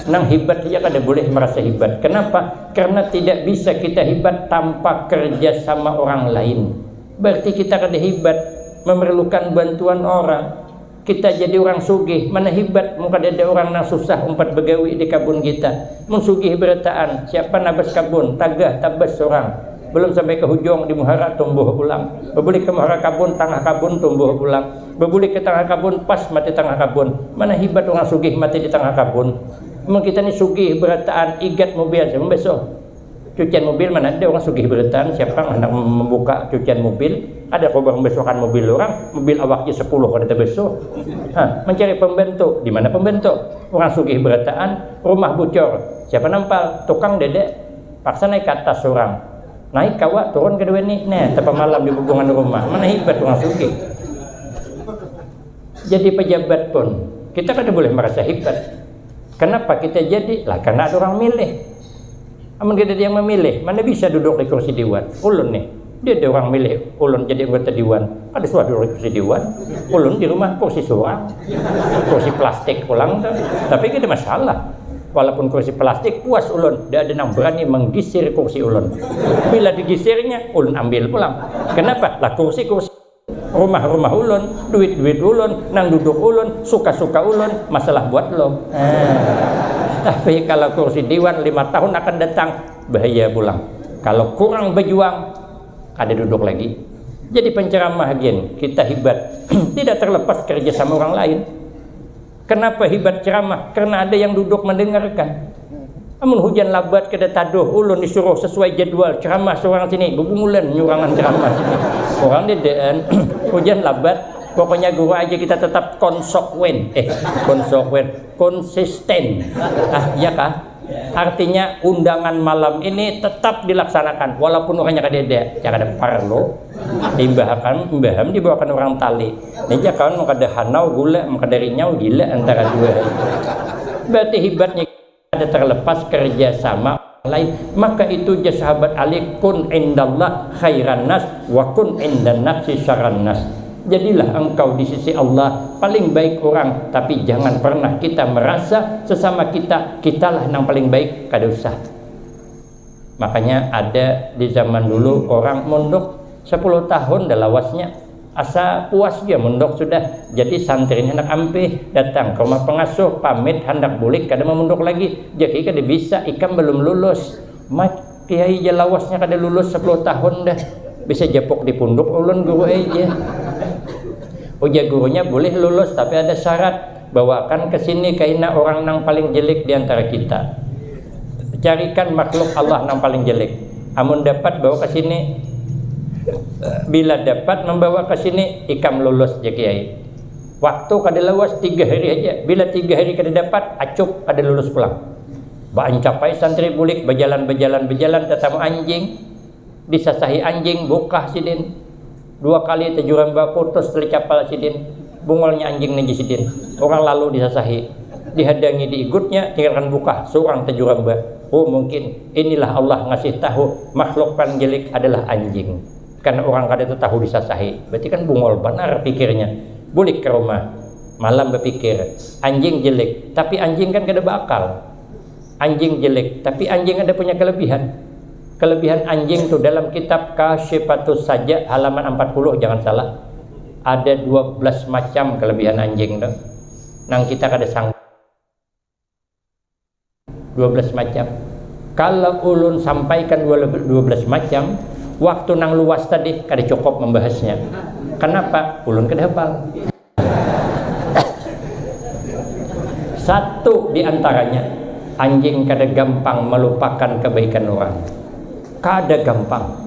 A: Nang hebat saja kada boleh merasa hebat. Kenapa? Karena tidak bisa kita hebat tanpa kerja sama orang lain. Berarti kita kada hebat, memerlukan bantuan orang. Kita jadi orang sugih, mana hebat, mungkin ada orang yang susah umpat begawi di kabun kita. Mensugih berataan, siapa nabas kabun, tagah tabas orang. Belum sampai ke hujung di muhara tumbuh ulang. Berbuli ke muhara kabun, tengah kabun tumbuh ulang. Berbuli ke tengah kabun, pas mati tengah kabun. Mana hebat orang sugih mati di tengah kabun. Memang kita ni sugih berataan, igat mobil sama besok. Cucian mobil mana ada orang sugih berataan, siapa hendak membuka cucian mobil. Ada korban membesokan mobil orang, mobil awaknya 10 kada terbesok. Mencari pembentuk, di mana pembentuk? Orang sugih berataan, rumah bocor. Siapa nampal? Tukang dedek. Paksa naik ke atas orang. Naik kawak, turun kedua ni. Nah, tepat malam di hubungan rumah. Mana hebat orang sugih. Jadi pejabat pun, kita kada boleh merasa hebat. Kenapa kita jadi? Lah karena ada orang milih. Amun kita yang memilih, mana bisa duduk di kursi dewan? Ulun nih. Dia ada orang milih ulun jadi anggota dewan. Ada suatu kursi dewan. Ulun di rumah kursi seorang. Kursi plastik pulang tuh. Tapi tidak masalah. Walaupun kursi plastik puas ulun. Dia ada yang berani menggisir kursi ulun. Bila digisirnya ulun ambil pulang. Kenapa? Lah kursi rumah-rumah ulun, duit-duit ulun, nang duduk ulun, suka-suka ulun, masalah buat lo. Tapi kalau kursi dewan 5 tahun akan datang, bahaya pulang. Kalau kurang berjuang, ada duduk lagi. Jadi penceramah gen, kita hebat. Tidak terlepas kerja sama orang lain. Kenapa hebat ceramah? Karena ada yang duduk mendengarkan. Amun hujan labat kada taduh, ulun disuruh sesuai jadwal ceramah seorang sini, bebungulan nyurangan ceramah sini. Orang dedaan hujan labat, pokoknya guru aja kita tetap konsisten. Ya kah? Artinya undangan malam ini tetap dilaksanakan walaupun orangnya kadeda. Jangan ada parlo. Imbaham dibawakan orang tali. Ini jangan mau kada hanau gula, mau kada rinyau gila antara dua. Berarti hebatnya ada terlepas kerja sama lain. Maka itu je sahabat Ali, kun indallah khairan nas wa kun indan nafsi syarran nas. Jadilah engkau di sisi Allah paling baik orang, tapi jangan pernah kita merasa sesama kitalah yang paling baik, kada usah. Makanya ada di zaman dulu orang mondok 10 tahun dah lawasnya, asa puas dia mondok sudah. Jadi santri hendak ampih datang ke rumah pengasuh pamit hendak bulik kada mau mondok lagi. Jadi kada bisa, ikam belum lulus. Mak kiai je lawasnya kada lulus 10 tahun dah. Bisa jepok di punduk ulun guru aja. Ujar gurunya boleh lulus tapi ada syarat, bawakan ke sini kaina orang yang paling jelek di antara kita. Carikan makhluk Allah yang paling jelek. Amun dapat bawa ke sini. Bila dapat membawa ke sini ikam lulus je kiai. Waktu kada lawas 3 hari aja. Bila 3 hari kada dapat acup kada lulus pulang. Baan capai santri bulik berjalan tetamu anjing. Disasahi anjing bukah sidin 2 kali tejuran putus telicapal sidin bungolnya anjing neji sidin orang lalu disasahi dihadangi diigutnya tinggalkan bukah seorang tejuran oh mungkin inilah Allah ngasih tahu makhluk paling jelek adalah anjing karena orang kada tahu disasahi berarti kan bungol benar pikirnya bulik ke rumah malam berpikir anjing jelek tapi anjing kan kada bakal anjing jelek tapi anjing ada punya kelebihan anjing itu dalam kitab Kasyifatus Saja halaman 40 jangan salah ada 12 macam kelebihan anjing tuh. Nang kita kada sanggup 12 macam. Kalau ulun sampaikan 12 macam, waktu nang luas tadi kada cukup membahasnya. Kenapa? Ulun kada hafal. Satu di antaranya, anjing kada gampang melupakan kebaikan orang. Kada gampang.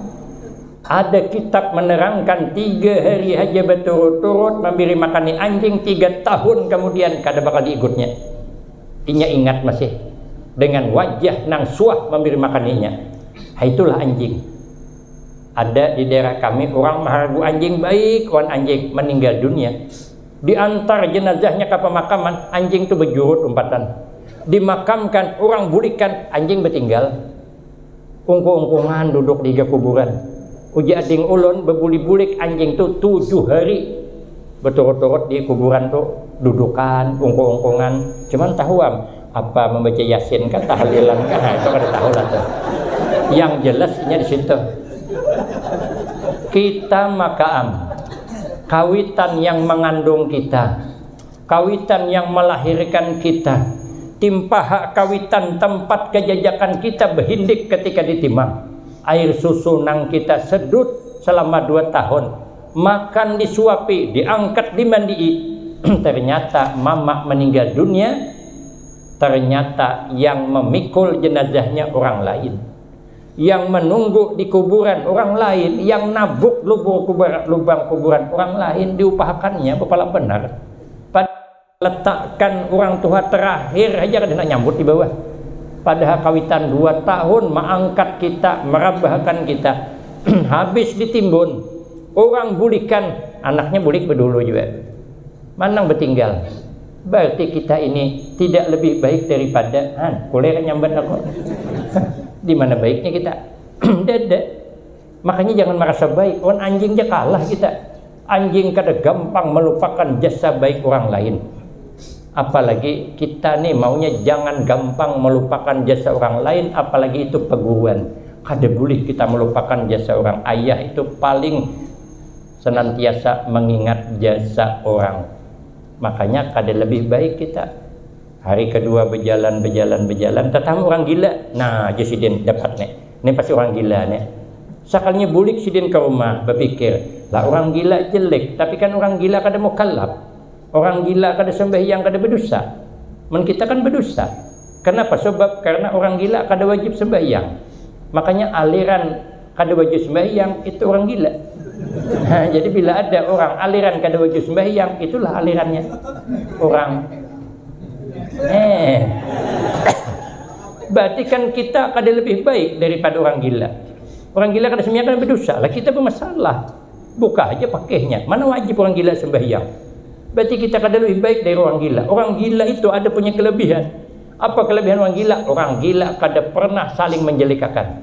A: Ada kitab menerangkan 3 hari aja berturut-turut memberi makan anjing, 3 tahun kemudian kada bakal diikutnya. Inya ingat masih dengan wajah nang suah memberi makan inya. Itulah anjing. Ada di daerah kami orang maharagu anjing baik, orang anjing meninggal dunia. Diantar jenazahnya ke pemakaman, anjing itu berjurut umpatan. Dimakamkan, orang bulikan, anjing bertinggal. Ungkung-ungkungan duduk di kuburan. Uji ading ulun berbuli-bulik anjing itu 7 hari berturut-turut di kuburan tuh dudukan, ungkung-ungkungan. Cuman tahuam apa membaca yasin kan, tahlilan kan, itu kada tahu lah tuh. Yang jelasnya di situ. Kita makaam, kawitan yang mengandung kita, kawitan yang melahirkan kita, timpah kawitan tempat kejajakan kita berhindik ketika ditimang. Air susu nang kita sedut selama 2 tahun, makan disuapi, diangkat dimandii. Ternyata mama meninggal dunia, ternyata yang memikul jenazahnya orang lain, yang menunggu di kuburan orang lain, yang nabuk lubang kuburan orang lain, diupahakannya kepala benar. Letakkan orang tua terakhir aja kada nyambut di bawah. Padahal kawitan 2 tahun mengangkat kita, merabahkan kita. Habis ditimbun, orang bulikan, anaknya bulik berdulu juga. Manang bertinggal. Berarti kita ini tidak lebih baik daripada kuliah nyambat aku. Di mana baiknya kita? Dada. Makanya jangan merasa baik. Orang anjing aja kalah kita. Anjing kada gampang melupakan jasa baik orang lain. Apalagi kita nih maunya jangan gampang melupakan jasa orang lain, apalagi itu perguruan. Kada boleh kita melupakan jasa orang. Ayah itu paling senantiasa mengingat jasa orang. Makanya kada lebih baik kita. Hari kedua berjalan, tetangga orang gila. Nah, Sidin dapat nih. Ini pasti orang gila nih. Sekalinya bulik Sidin ke rumah, berpikir, lah orang gila jelek, tapi kan orang gila kada mukallaf. Orang gila kada sembahyang, kada berdosa. Men kita kan berdosa. Kenapa? Sebab karena orang gila kada wajib sembahyang. Makanya aliran kada wajib sembahyang itu orang gila. Nah, jadi bila ada orang aliran kada wajib sembahyang, itulah alirannya orang. Berarti kan kita kada lebih baik daripada orang gila. Orang gila kada sembahyang kada berdosa. Lah kita bermasalah. Buka aja pakainya. Mana wajib orang gila sembahyang? Berarti kita kada lebih baik dari orang gila. Orang gila itu ada punya kelebihan. Apa kelebihan orang gila? Orang gila kada pernah saling menjelikakan.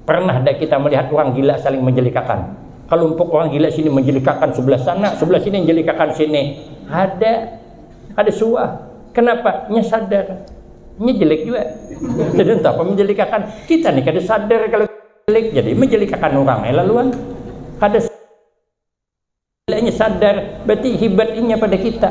A: Pernah dah kita melihat orang gila saling menjelikakan? Kelompok orang gila sini menjelikakan sebelah sana, sebelah sini menjelikakan sini. Ada suah. Kenapa? Nya sadar. Nya jelek juga. Jadi entah apa menjelikakan. Kita nih kada sadar kalau jelek, jadi menjelikakan orang. Laluan kada gilanya sadar, berarti hebatnya pada kita.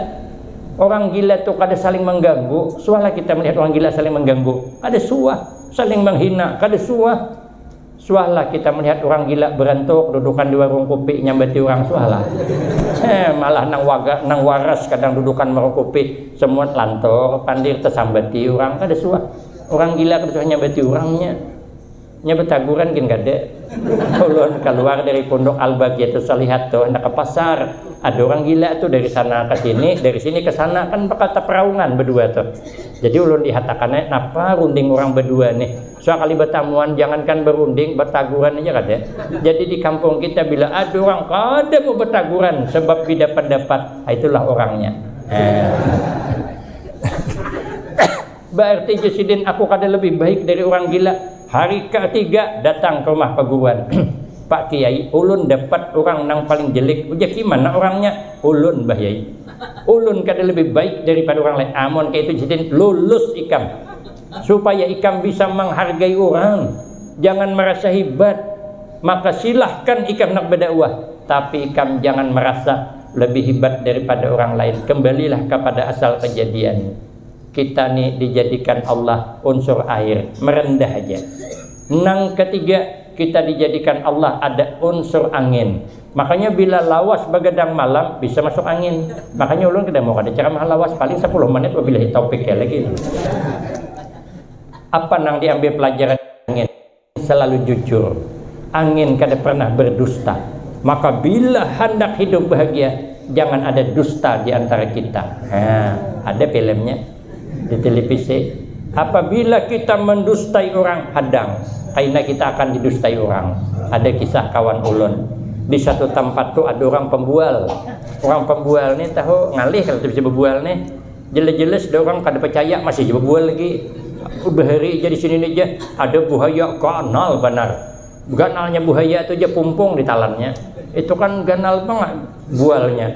A: Orang gila tuh kada saling mengganggu. Suahlah kita melihat orang gila saling mengganggu. Ada suah, saling menghina, kada suah. Suahlah kita melihat orang gila berantuk, dudukan di warung kopi nyambati orang, suahlah. Malah nang waras kadang dudukan warung kopi, semua lantor, pandir tersambati orang, kada suah. Orang gila kada suah nyambati orangnya. Nya betaguran gin kada. Ulun keluar dari pondok Al-Baqiyatus Shalihat tuh hendak ke pasar. Ada orang gila tuh dari sana ke sini, dari sini ke sana, kan bakal teperaungan berdua tuh. Jadi ulun dihatakannya napa runding orang berdua nih. Soal kali bertamuan jangankan berunding, bertaguran aja kada. Jadi di kampung kita bila ada orang kada mau bertaguran sebab beda pendapat, itulah orangnya. Berarti Sidin aku kada lebih baik dari orang gila. Hari ketiga datang ke rumah perguruan. Pak Kiai, ulun dapat orang nang paling jelek. Uja gimana orangnya? Ulun Mbah Yai. Ulun kada lebih baik daripada orang lain. Amon kayak itu Sidin lulus ikam. Supaya ikam bisa menghargai orang. Jangan merasa hebat. Maka silahkan ikam nak berdakwah. Tapi ikam jangan merasa lebih hebat daripada orang lain. Kembalilah kepada asal kejadian. Kita nih dijadikan Allah unsur air, merendah aja. Nang ketiga, kita dijadikan Allah ada unsur angin. Makanya bila lawas begadang malam bisa masuk angin. Makanya ulun kada mau ada ceramah lawas paling 10 menit wabillahi taufik ya lagi. Apa nang diambil pelajaran angin? Selalu jujur. Angin kada pernah berdusta. Maka bila hendak hidup bahagia, jangan ada dusta di antara kita. Nah, ada filmnya di televisi. Apabila kita mendustai orang, hadang, karena kita akan didustai orang. Ada kisah kawan ulun. Di satu tempat tuh ada orang pembual. Orang pembual nih tahu ngalih kalau bisa berbual nih. Jelas-jelas ada orang kada percaya masih berbual lagi. Udah hari aja di sini aja ada buaya ganal benar. Ganalnya buaya itu aja pumpung di talannya. Itu kan ganal banget bualnya.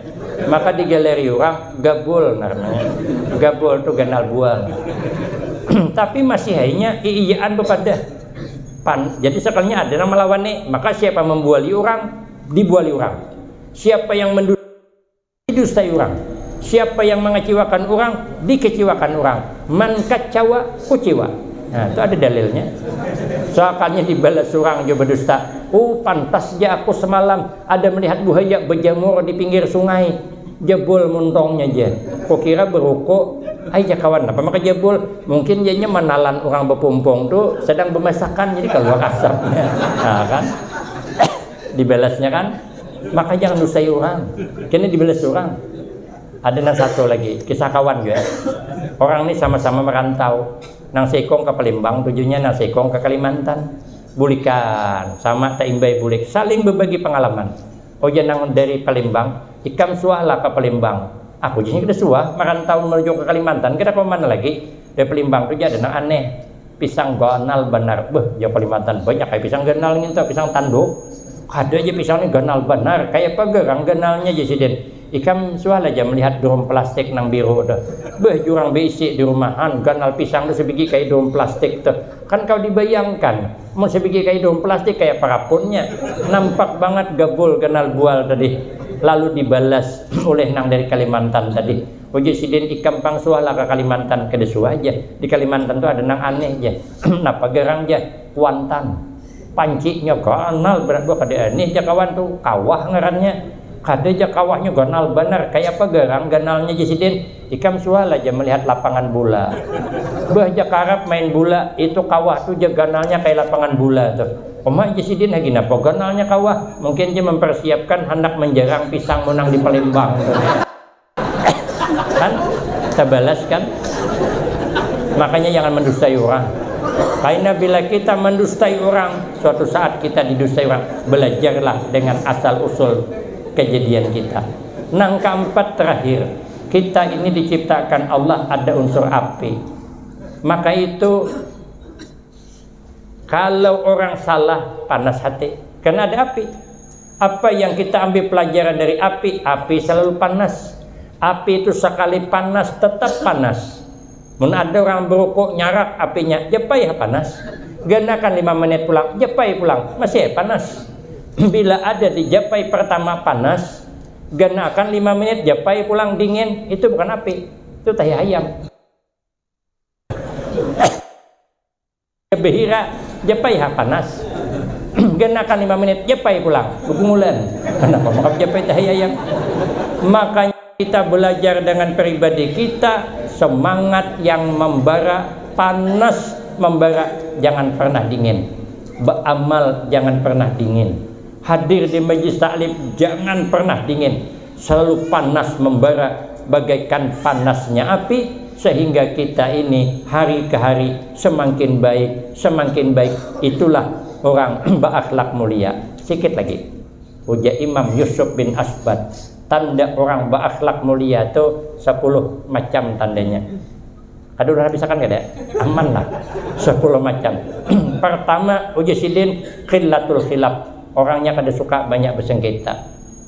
A: Maka di galeri orang gabul namanya. Gabul tuh ganal bual. Tapi masih hanya iyaan bepada jadi sekalinya ada nama lawannya. Maka siapa membuali orang dibuali orang, siapa yang mendustai orang, siapa yang mengecewakan orang dikecewakan orang. Man kacawa kuciwa. Nah itu ada dalilnya. Soalnya dibalas orang juga berdusta. Oh pantas aja aku semalam ada melihat buaya berjamur di pinggir sungai. Jebol muntongnya aja. Kok kira berukuk aja kawan apa maka jebol. Mungkin jadinya menalan orang berpumpung tuh sedang bermasakan jadi keluar asapnya. Nah kan dibalasnya kan. Maka jangan dustai orang. Kini dibalas orang. Ada nang satu lagi kisah kawan juga. Orang ini sama-sama merantau. Nang Sekong ke Palembang, tujuannya nang Sekong ke Kalimantan. Bulikan sama Taimbai bulik saling berbagi pengalaman. Oh jangan dari Palembang ikam suahlah ke Palembang. Aku jadi kita suah merantau menuju ke Kalimantan. Kita ke mana lagi? Dari Palembang tu ada nang aneh. Pisang ganal benar. Beh, ya Kalimantan banyak kayak pisang ganal gitu, pisang tanduk. Ada aja pisang ini ganal benar. Kayak apa gerang ganalnya aja siden. Ikam suah aja melihat drum plastik nang biru tu. Beh, jurang beisi di rumahan ganal pisang tu sebiji kayak drum plastik tu. Kan kau dibayangkan, mau sebiji kayak drum plastik kayak parapunnya. Nampak banget gabul ganal bual tadi. Lalu dibalas oleh nang dari Kalimantan tadi. Oje sidin ikam pang sualah ke Kalimantan kada suah aja. Di Kalimantan tu ada nang aneh aja. Napa gerang aja kuantan. Pancinya ganal berat gua kada aneh aja kawan tu kawah ngarannya. Kada aja kawahnya ganal benar kayak apa gerang ganalnya aja sidin. Ikam sualah aja melihat lapangan bola. Bah aja karap main bola itu kawah tu aja ganalnya kayak lapangan bola tu. Oma Jasidin lagi napa ganalnya kawah mungkin dia mempersiapkan hendak menjarang pisang menang di Palembang kan kita balas kan. Makanya jangan mendustai orang karena bila kita mendustai orang suatu saat kita didustai orang. Belajarlah dengan asal usul kejadian kita. Nang keempat terakhir, kita ini diciptakan Allah ada unsur api. Maka itu kalau orang salah panas hati karena ada api. Apa yang kita ambil pelajaran dari api? Api selalu panas. Api itu sekali panas tetap panas. Mun ada orang berukuk nyarak apinya, jepai panas. Genakan 5 menit pulang, jepai pulang, masih panas. Bila ada di jepai pertama panas, genakan 5 menit jepai pulang dingin, itu bukan api, itu tahi ayam. Behira jepai panas. Genakan 5 menit jepai pulang bergumulan. Kenapa makan jepai tahi ayam? Makanya kita belajar dengan pribadi kita, semangat yang membara, panas membara, jangan pernah dingin. Beramal jangan pernah dingin. Hadir di majlis taklim jangan pernah dingin. Selalu panas membara bagaikan panasnya api. Sehingga kita ini hari ke hari semakin baik, semakin baik. Itulah orang berakhlak mulia. Sikit lagi. Ujar Imam Yusuf bin Asbad, tanda orang berakhlak mulia itu 10 macam tandanya. Aduh udah bisa kan ada? Aman lah. 10 macam. Pertama, ujar sidin khilatul khilaf. Orangnya kada suka banyak bersengketa.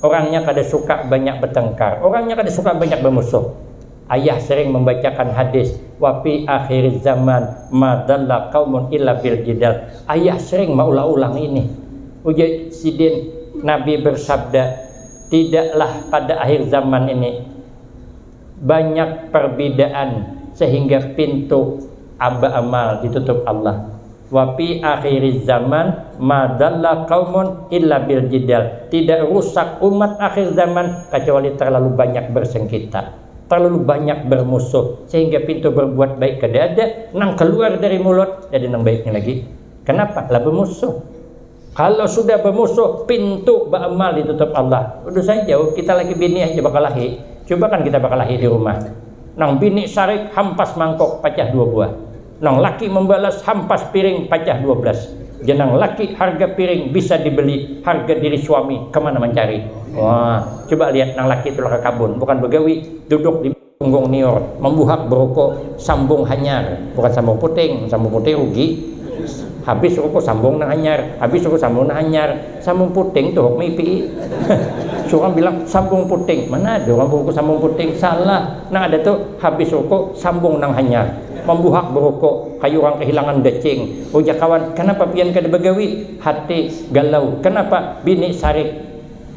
A: Orangnya kada suka banyak bertengkar. Orangnya kada suka banyak bermusuh. Ayah sering membacakan hadis wa fi akhir zaman madalla qaumun illa bil jidal. Ayah sering mengulang-ulang ini. Ujar sidin Nabi bersabda, tidaklah pada akhir zaman ini banyak perbedaan sehingga pintu amal ditutup Allah. Wa fi akhiriz zaman madalla qaumun illa bil jidal. Tidak rusak umat akhir zaman kecuali terlalu banyak bersengketa, terlalu banyak bermusuh, sehingga pintu berbuat baik kada ada, nang keluar dari mulut jadi nang baiknya lagi. Kenapa? Lah bermusuh. Kalau sudah bermusuh, pintu beramal ditutup Allah. Udah saja kita lagi bini aja bakal lahir. Coba kan kita bakal lahir di rumah. Nang bini sarik hampas mangkok pecah 2 buah. Nang laki membalas hampas piring pecah 12. Jenang laki harga piring bisa dibeli, harga diri suami kemana mencari. Wah, coba lihat nang laki itu ke kabun, bukan begawi, duduk di punggung nior, membuhak berokok, sambung hanyar, bukan sambung puting rugi. Habis rokok sambung nang hanyar, habis rokok sambung nang hanyar, sambung puting tuh mipi. Seorang bilang sambung puting, mana ada orang berokok sambung puting? Salah. Nah ada tuh habis rokok sambung nang hanyar, membuhak berokok, kayu orang kehilangan decing. Ujak kawan, kenapa pian kada begawi? Hati galau. Kenapa? Bini sarik,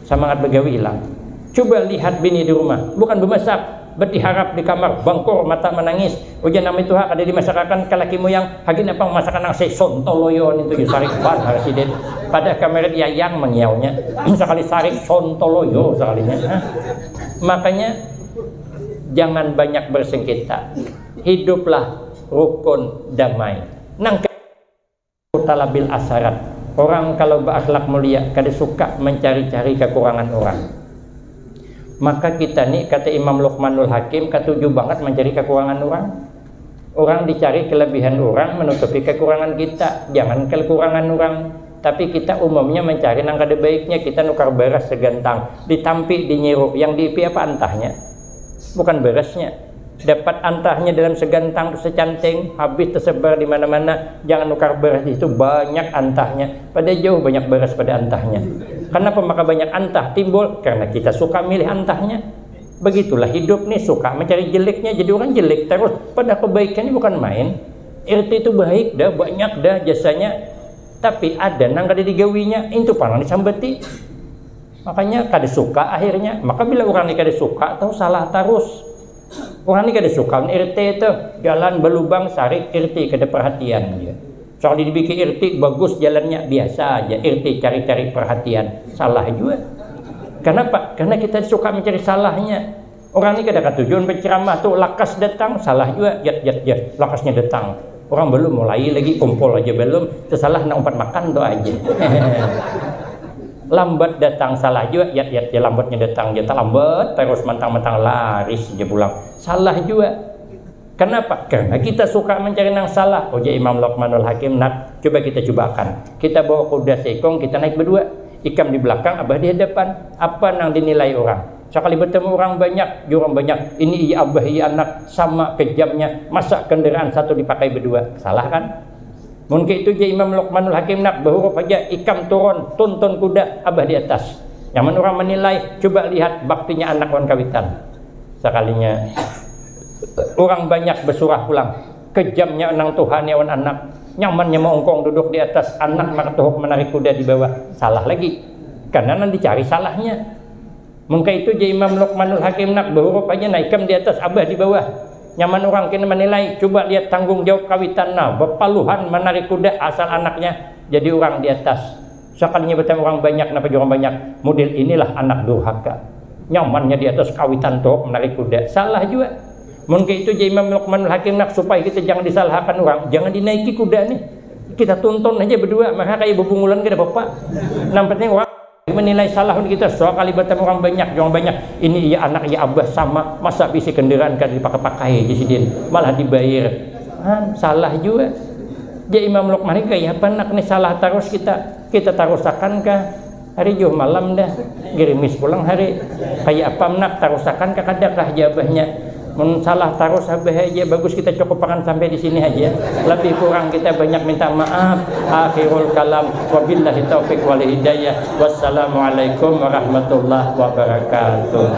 A: semangat begawi hilang. Coba lihat bini di rumah, bukan bermasak, berdiharap di kamar, bangkor mata menangis. Ujian nama itu hak ada di masyarakat kalaki moyang hagin apa masakan nang sontoloyon itu sarik ban harsiden pada kamera yang mengiaunya sekali sarik sontoloyo sekalinya. Makanya jangan banyak bersengketa, hiduplah rukun damai. Nang talabil asarat, orang kalau berakhlak mulia kada suka mencari-cari kekurangan orang. Maka kita nih, kata Imam Luqmanul Hakim, ketujuh banget mencari kekurangan orang. Orang dicari kelebihan orang, menutupi kekurangan kita. Jangan kekurangan orang, tapi kita umumnya mencari nang kada baiknya. Kita nukar beras segantang, ditampi, dinyiruk, yang diipi apa antahnya, bukan berasnya. Dapat antahnya dalam segantang secanting, habis tersebar di mana-mana. Jangan nukar beras itu banyak antahnya, pada jauh banyak beras pada antahnya. Kenapa maka banyak antah timbul? Karena kita suka milih antahnya. Begitulah hidup nih, suka mencari jeleknya, jadi orang jelek terus. Pada kebaikannya bukan main. RT itu baik dah, banyak dah jasanya, tapi ada nang kada digawinya, itu panang disambeti. Makanya kada suka akhirnya. Maka bila orang ini kada suka, tahu salah terus. Orang ini kada suka RT itu jalan berlubang sarik RT kada perhatian dia. Soal dibikin RT bagus jalannya biasa aja, RT cari-cari perhatian, salah juga. Kenapa? Karena kita suka mencari salahnya. Orang ini kada tujuan berceramah tuh lakas datang, salah juga, jat lakasnya datang. Orang belum mulai lagi kumpul aja belum, tersalah nak umpat makan tuh aja. Lambat datang, salah juga, ya lambatnya datang, dia lambat terus mentang-mentang laris dia pulang, salah juga. Kenapa? Karena kita suka mencari yang salah. Ujar Imam Luqmanul Hakim, nak coba kita cobakan, kita bawa kuda sekong, kita naik berdua, ikam di belakang, abah di hadapan. Apa nang dinilai orang? Sekali bertemu orang banyak, ini iya abah iya anak, sama kejamnya, masa kendaraan satu dipakai berdua, salah kan? Mungkin itu je Imam Luqmanul Hakim nak berhuruf aja, ikam turun, tuntun kuda, abah di atas. Yang mana orang menilai, coba lihat baktinya anak wan kawitan. Sekalinya orang banyak bersurah pulang, kejamnya nang Tuhan wan anak, nyamannya mengongkong duduk di atas, anak martuhuk menarik kuda di bawah, salah lagi. Karena nang dicari salahnya. Mungkin itu je Imam Luqmanul Hakim nak berhuruf aja, nah ikam di atas, abah di bawah. Nyaman orang kini menilai, coba lihat tanggung jawab kawitan nah, bepaluhan menarik kuda asal anaknya jadi orang di atas. Sekalinya bertemu orang banyak, kenapa orang banyak? Model inilah anak durhaka. Nyamannya di atas kawitan tuh menarik kuda, salah juga. Mungkin itu je Imam Luqmanul Hakim nak supaya kita jangan disalahkan orang, jangan dinaiki kuda nih. Kita tuntun aja berdua, maka kayak bebungulan kita bapak. Nampaknya orang menilai salah kita, soal kali bertemu orang banyak, ini iya anak iya abah sama, masa bisi kendaraan kan dipakai-pakai jisidin, malah dibayar, salah juga. Jadi Imam Luqman ini kayak apa nak nih salah terus kita tarusakan kah hari juh malam dah, gerimis pulang hari, kayak apa nak tarusakan kah kadakah jabahnya. Salah terus habis aja, bagus kita cukupkan sampai di sini aja, lebih kurang kita banyak minta maaf. Akhirul kalam, wabillahi taufiq wal hidayah, wassalamualaikum warahmatullahi wabarakatuh.